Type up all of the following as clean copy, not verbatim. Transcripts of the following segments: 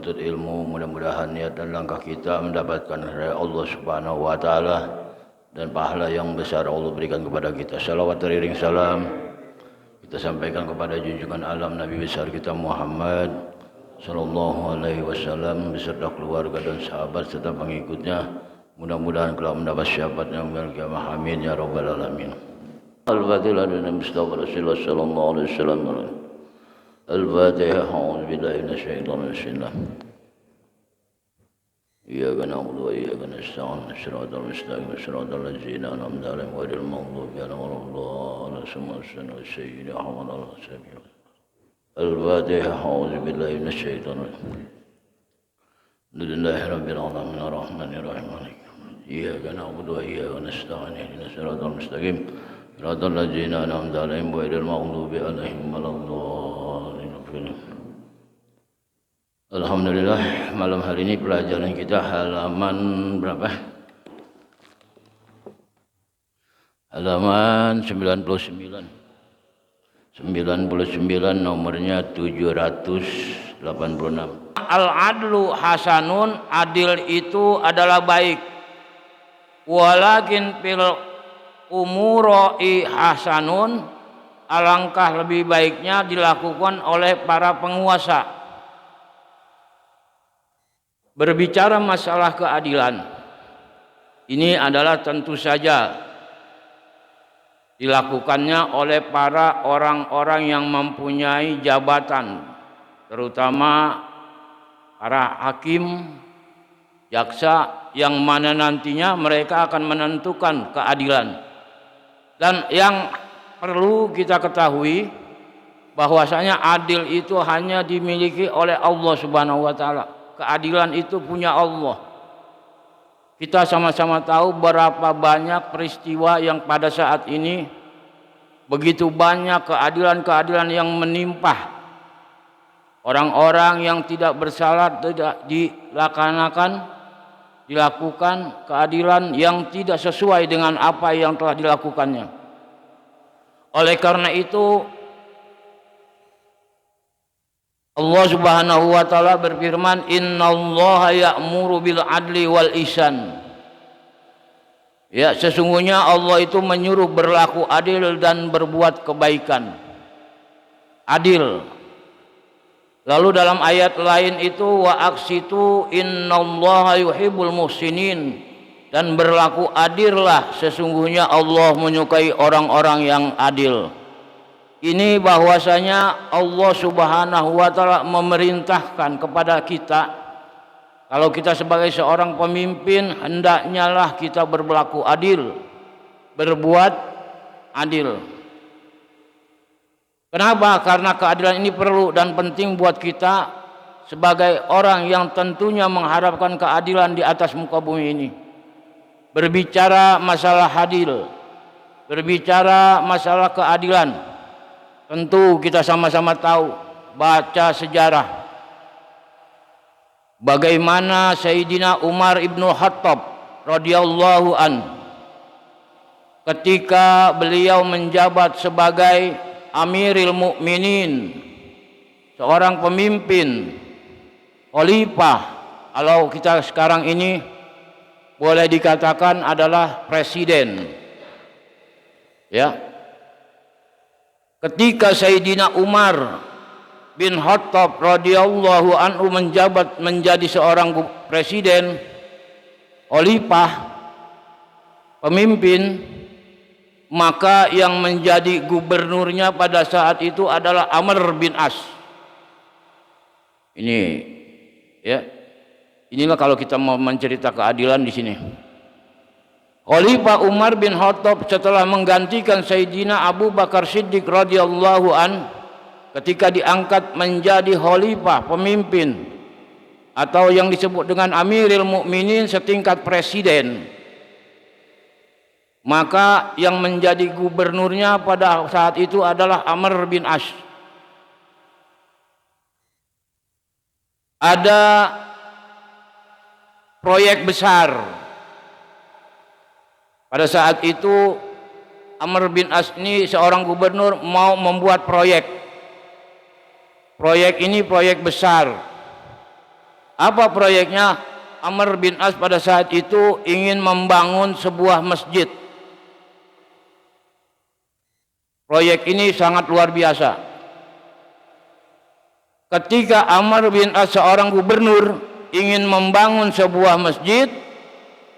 menuntut ilmu, mudah-mudahan niat dan langkah kita mendapatkan ridha Allah Subhanahu wa taala dan pahala yang besar Allah berikan kepada kita. Salawat teriring salam kita sampaikan kepada junjungan alam Nabi besar kita Muhammad sallallahu alaihi wasallam beserta keluarga dan sahabat serta pengikutnya. Mudah-mudahan kelak mendapat syafaat yang mulia. Amin ya rabbal alamin. Al-Fatihah dan Mustafa Rasulullah sallallahu alaihi wasallam. Al-Fatihah. A'udzu billahi minasyaitonir rajim. Iyyaka na'budu wa iyyaka nasta'in. Shiratal mustaqim. Shiratal ladzina an'amta 'alaihim ghairil maghdubi alaihim waladdallin. Al-Fatihah. A'udzu billahi minasyaitonir rajim. Alhamdulillahi rabbil alamin arrahmanir rahim. Iyyaka na'budu wa iyyaka nasta'in. Ihdinas siratal mustaqim. Shiratal ladzina an'amta 'alaihim ghairil maghdubi 'alaihim waladdallin. Alhamdulillah, malam hari ini pelajaran kita halaman berapa? Halaman 99. 99 nomornya 786. Al-adlu hasanun, adil itu adalah baik. Walakin fil umuri hasanun, alangkah lebih baiknya dilakukan oleh para penguasa. Berbicara masalah keadilan, ini adalah tentu saja dilakukannya oleh para orang-orang yang mempunyai jabatan, terutama para hakim, jaksa, yang mana nantinya mereka akan menentukan keadilan. Dan yang perlu kita ketahui bahwasanya adil itu hanya dimiliki oleh Allah Subhanahu wa taala. Keadilan itu punya Allah. Kita sama-sama tahu berapa banyak peristiwa yang pada saat ini begitu banyak keadilan-keadilan yang menimpa orang-orang yang tidak bersalah, tidak dilakukan keadilan yang tidak sesuai dengan apa yang telah dilakukannya. Oleh karena itu Allah Subhanahu wa taala berfirman, innallaha ya'muru bil adli wal ihsan. Ya, sesungguhnya Allah itu menyuruh berlaku adil dan berbuat kebaikan. Adil. Lalu dalam ayat lain itu wa aqsitu innallaha yuhibbul muhsinin, dan berlaku adillah, sesungguhnya Allah menyukai orang-orang yang adil. Ini bahwasanya Allah Subhanahu wa taala memerintahkan kepada kita, kalau kita sebagai seorang pemimpin hendaknya lah kita berlaku adil, berbuat adil. Kenapa? Karena keadilan ini perlu dan penting buat kita sebagai orang yang tentunya mengharapkan keadilan di atas muka bumi ini. Berbicara masalah adil, berbicara masalah keadilan, tentu kita sama-sama tahu, baca sejarah bagaimana Sayyidina Umar ibnu Khattab radhiyallahu an ketika beliau menjabat sebagai Amirul Mukminin, seorang pemimpin, khalifah, kalau kita sekarang ini boleh dikatakan adalah presiden. Ya. Ketika Sayyidina Umar bin Khattab radhiyallahu anhu menjabat menjadi seorang presiden, khalifah, pemimpin, maka yang menjadi gubernurnya pada saat itu adalah Amr bin As. Ini ya. Inilah kalau kita mau mencerita keadilan di sini. Khalifah Umar bin Khattab setelah menggantikan Sayyidina Abu Bakar Siddiq radhiyallahu an ketika diangkat menjadi khalifah, pemimpin, atau yang disebut dengan Amirul Mukminin setingkat presiden, maka yang menjadi gubernurnya pada saat itu adalah Amr bin As. Ada proyek besar. Pada saat itu Amr bin As ini seorang gubernur mau membuat proyek. Proyek ini proyek besar. Apa proyeknya? Amr bin As pada saat itu ingin membangun sebuah masjid. Proyek ini sangat luar biasa. Ketika Amr bin As, seorang gubernur, ingin membangun sebuah masjid,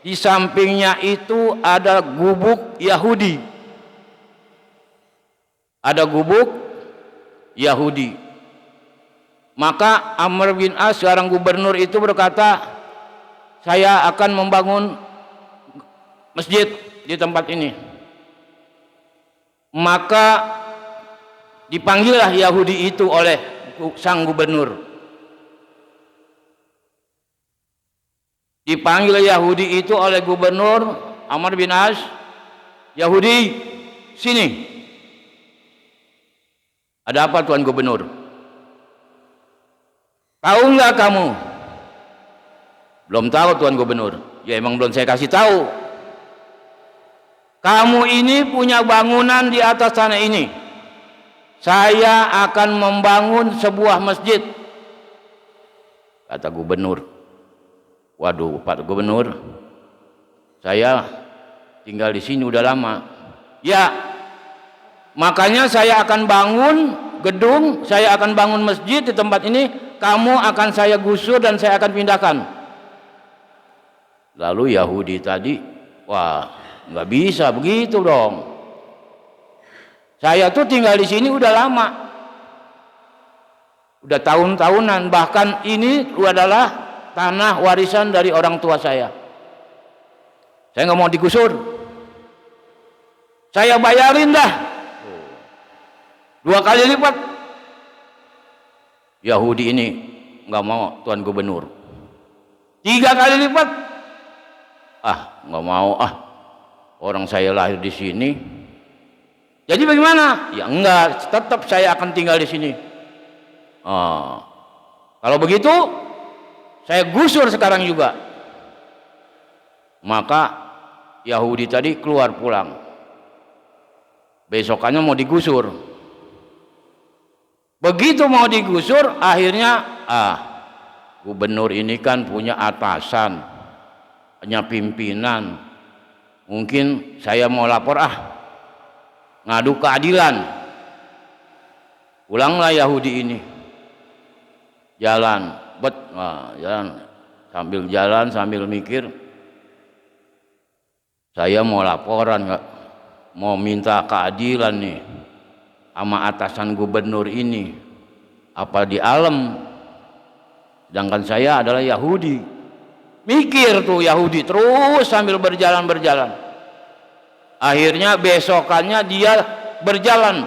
di sampingnya itu ada gubuk Yahudi. Ada gubuk Yahudi. Maka Amr bin As, seorang gubernur itu berkata, saya akan membangun masjid di tempat ini. Maka dipanggillah Yahudi itu oleh sang gubernur. Dipanggil Yahudi itu oleh gubernur Amr bin As. Yahudi, sini. Ada apa Tuan Gubernur? Tahu nggak kamu? Belum tahu Tuan Gubernur. Ya emang belum saya kasih tahu. Kamu ini punya bangunan di atas tanah ini. Saya akan membangun sebuah masjid. Kata gubernur. Waduh, Pak Gubernur, saya tinggal di sini udah lama. Ya, makanya saya akan bangun gedung, saya akan bangun masjid di tempat ini. Kamu akan saya gusur dan saya akan pindahkan. Lalu Yahudi tadi, wah, nggak bisa begitu dong. Saya tuh tinggal di sini udah lama, udah tahun-tahunan. Bahkan ini adalah tanah warisan dari orang tua saya. Saya nggak mau digusur. Saya bayarin dah 2 kali lipat. Yahudi ini nggak mau Tuan Gubernur. 3 kali lipat. Nggak mau Orang saya lahir di sini. Jadi bagaimana? Ya enggak, tetap saya akan tinggal di sini. Kalau begitu, saya gusur sekarang juga. Maka Yahudi tadi keluar pulang. Besokannya mau digusur. Begitu mau digusur, akhirnya gubernur ini kan punya atasan, punya pimpinan. Mungkin saya mau lapor ngadu keadilan. Pulanglah Yahudi ini. Jalan sambil mikir, saya mau laporan, mau minta keadilan nih sama atasan gubernur ini, apa di alam, sedangkan saya adalah Yahudi. Mikir tuh Yahudi terus sambil berjalan. Akhirnya besokannya dia berjalan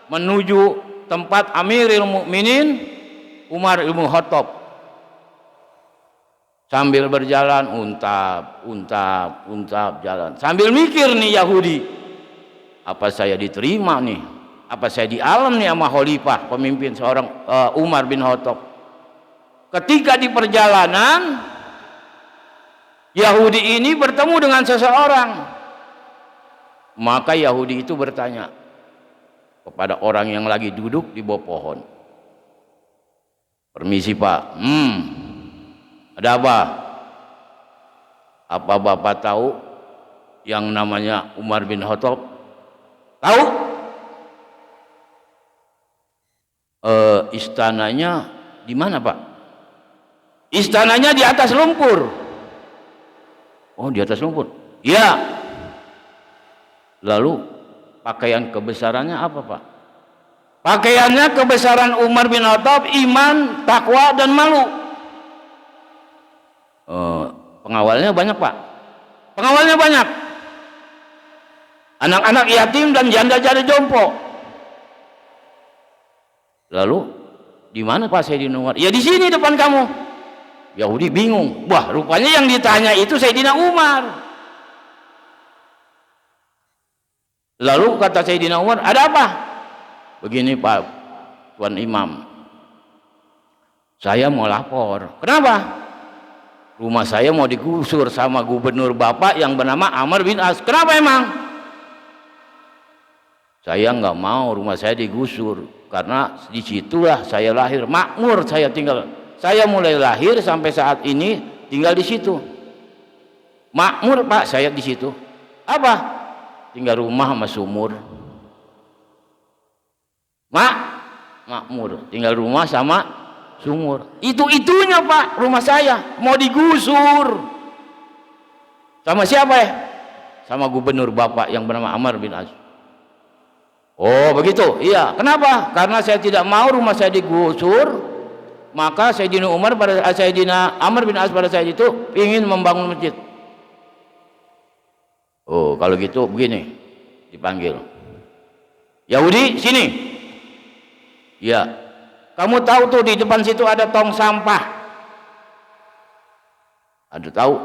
menuju tempat Amirul Mukminin Umar bin Khattab. Sambil berjalan untap jalan. Sambil mikir nih Yahudi, apa saya diterima nih? Apa saya di alam nih sama khalifah, pemimpin seorang Umar bin Khattab. Ketika di perjalanan, Yahudi ini bertemu dengan seseorang. Maka Yahudi itu bertanya kepada orang yang lagi duduk di bawah pohon. Permisi Pak, ada apa? Apa Bapak tahu yang namanya Umar bin Khattab? Tahu? Istananya di mana Pak? Istananya di atas lumpur. Oh, di atas lumpur. Iya. Lalu pakaian kebesarannya apa Pak? Pakaiannya kebesaran Umar bin Khattab, iman, takwa, dan malu. Pengawalnya banyak Pak. Pengawalnya banyak. Anak-anak yatim dan janda-janda jompo. Lalu di mana Pak Sayyidina Umar? Ya di sini depan kamu. Yahudi bingung. Wah, rupanya yang ditanya itu Sayyidina Umar. Lalu kata Sayyidina Umar, ada apa? Begini Pak Tuan Imam, saya mau lapor. Kenapa? Rumah saya mau digusur sama gubernur Bapak yang bernama Amr bin As. Kenapa emang? Saya nggak mau rumah saya digusur, karena disitulah saya lahir, makmur saya tinggal. Saya mulai lahir sampai saat ini tinggal di situ. Makmur Pak, saya di situ. Apa? Tinggal rumah sama sumur. Makmur, tinggal rumah sama sumur. Itu-itunya Pak, rumah saya mau digusur. Sama siapa ya? Sama gubernur Bapak yang bernama Amr bin As. Oh begitu? Iya. Kenapa? Karena saya tidak mau rumah saya digusur, maka Sayyidina Amr bin As pada saat itu ingin membangun masjid. Oh kalau gitu begini, dipanggil. Yahudi sini. Ya. Kamu tahu tuh di depan situ ada tong sampah. Ada tahu?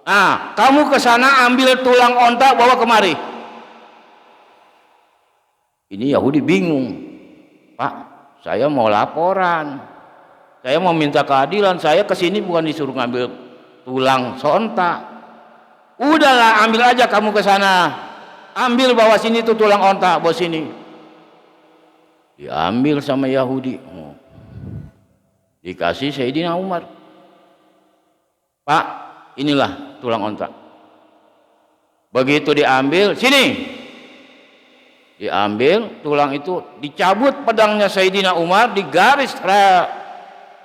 Nah, kamu ke sana ambil tulang onta bawa kemari. Ini Yahudi bingung. Pak, saya mau laporan. Saya mau minta keadilan. Saya kesini bukan disuruh ngambil tulang onta. Udahlah, ambil aja kamu ke sana. Ambil bawa sini tuh tulang onta, bawa sini. Diambil sama Yahudi. Dikasih Sayyidina Umar. Pak, inilah tulang onta. Begitu diambil, sini. Diambil tulang itu, dicabut pedangnya Sayyidina Umar, digaris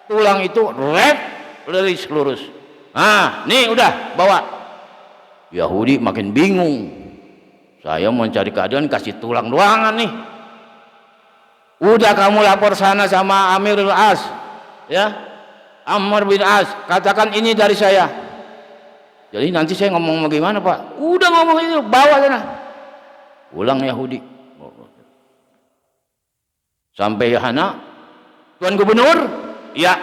tulang itu lurus lurus. Nah, nih udah bawa. Yahudi makin bingung. Saya mau cari keadilan, kasih tulang doangan nih. Udah kamu lapor sana sama Amirul As, ya, Amr bin As, katakan ini dari saya. Jadi nanti saya ngomong bagaimana Pak? Udah ngomong itu, bawa sana. Pulang Yahudi. Sampai Hana, Tuan Gubernur, ya,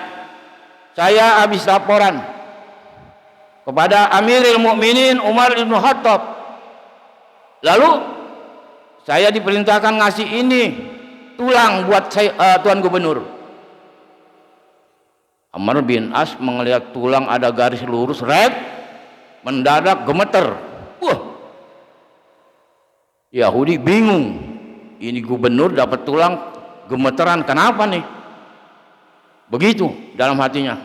saya habis laporan kepada Amirul Mukminin Umar bin Khattab. Lalu saya diperintahkan ngasih ini tulang buat saya, Tuan Gubernur. Amr bin As melihat tulang ada garis lurus mendadak gemeter. Yahudi bingung. Ini gubernur dapat tulang gemeteran, kenapa nih? Begitu dalam hatinya.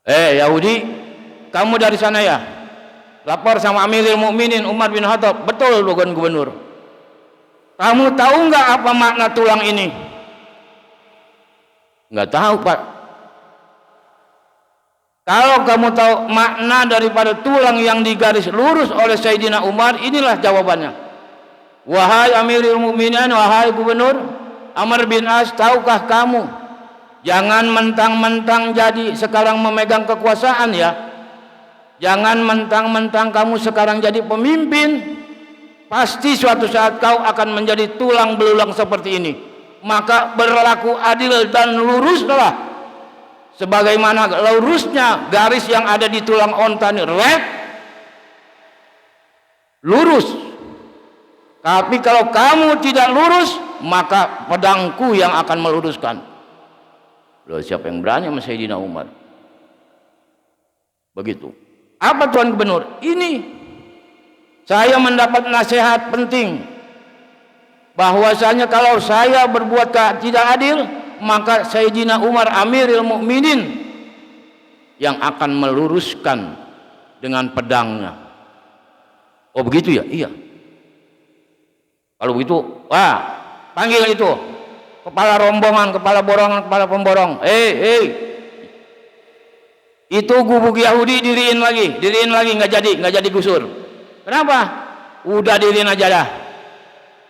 Yahudi, kamu dari sana ya? Lapor sama Amirul Mukminin Umar bin Khattab. Betul Tuan Gubernur. Kamu tahu nggak apa makna tulang ini? Nggak tahu Pak. Kalau kamu tahu makna daripada tulang yang digaris lurus oleh Sayyidina Umar, inilah jawabannya. Wahai Amirul Mukminin, wahai Gubernur Amr bin As, tahukah kamu, jangan mentang-mentang jadi sekarang memegang kekuasaan ya. Jangan mentang-mentang kamu sekarang jadi pemimpin, pasti suatu saat kau akan menjadi tulang belulang seperti ini. Maka berlaku adil dan luruslah sebagaimana lurusnya garis yang ada di tulang onta ini, lurus. Tapi kalau kamu tidak lurus, maka pedangku yang akan meluruskan. Loh, siapa yang berani sama Sayyidina Umar? Begitu. Apa Tuan Gubernur? Ini saya mendapat nasihat penting, bahwasanya kalau saya berbuat tidak adil, maka Sayyidina Umar Amirul Mukminin yang akan meluruskan dengan pedangnya. Oh begitu ya? Iya. Kalau begitu, panggil itu kepala rombongan, kepala borongan, kepala pemborong. Itu gubuk Yahudi diriin lagi, nggak jadi gusur. Kenapa? Udah diriin aja dah.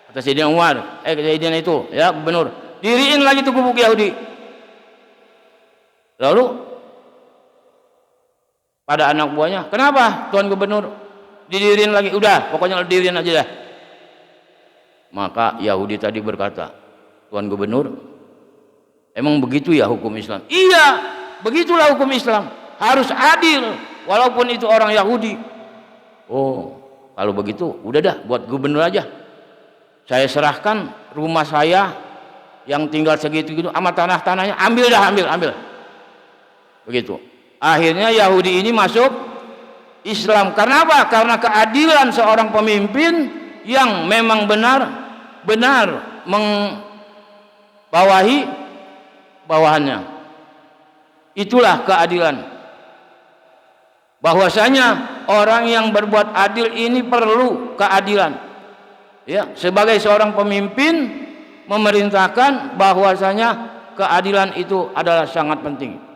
Kata Sayyidina Umar, Sayyidina itu, ya Gubernur, diriin lagi tuh gubuk Yahudi. Lalu pada anak buahnya, kenapa Tuan Gubernur didiriin lagi? Udah, pokoknya diriin aja dah. Maka Yahudi tadi berkata, Tuan Gubernur, emang begitu ya hukum Islam? Iya, begitulah hukum Islam, harus adil walaupun itu orang Yahudi. Oh, kalau begitu udah dah buat gubernur aja. Saya serahkan rumah saya yang tinggal segitu-gitu sama tanah-tanahnya, ambil dah, ambil. Begitu. Akhirnya Yahudi ini masuk Islam. Karena apa? Karena keadilan seorang pemimpin yang memang benar membawahi bawahannya. Itulah keadilan. Bahwasanya orang yang berbuat adil ini perlu keadilan. Ya, sebagai seorang pemimpin memerintahkan bahwasanya keadilan itu adalah sangat penting.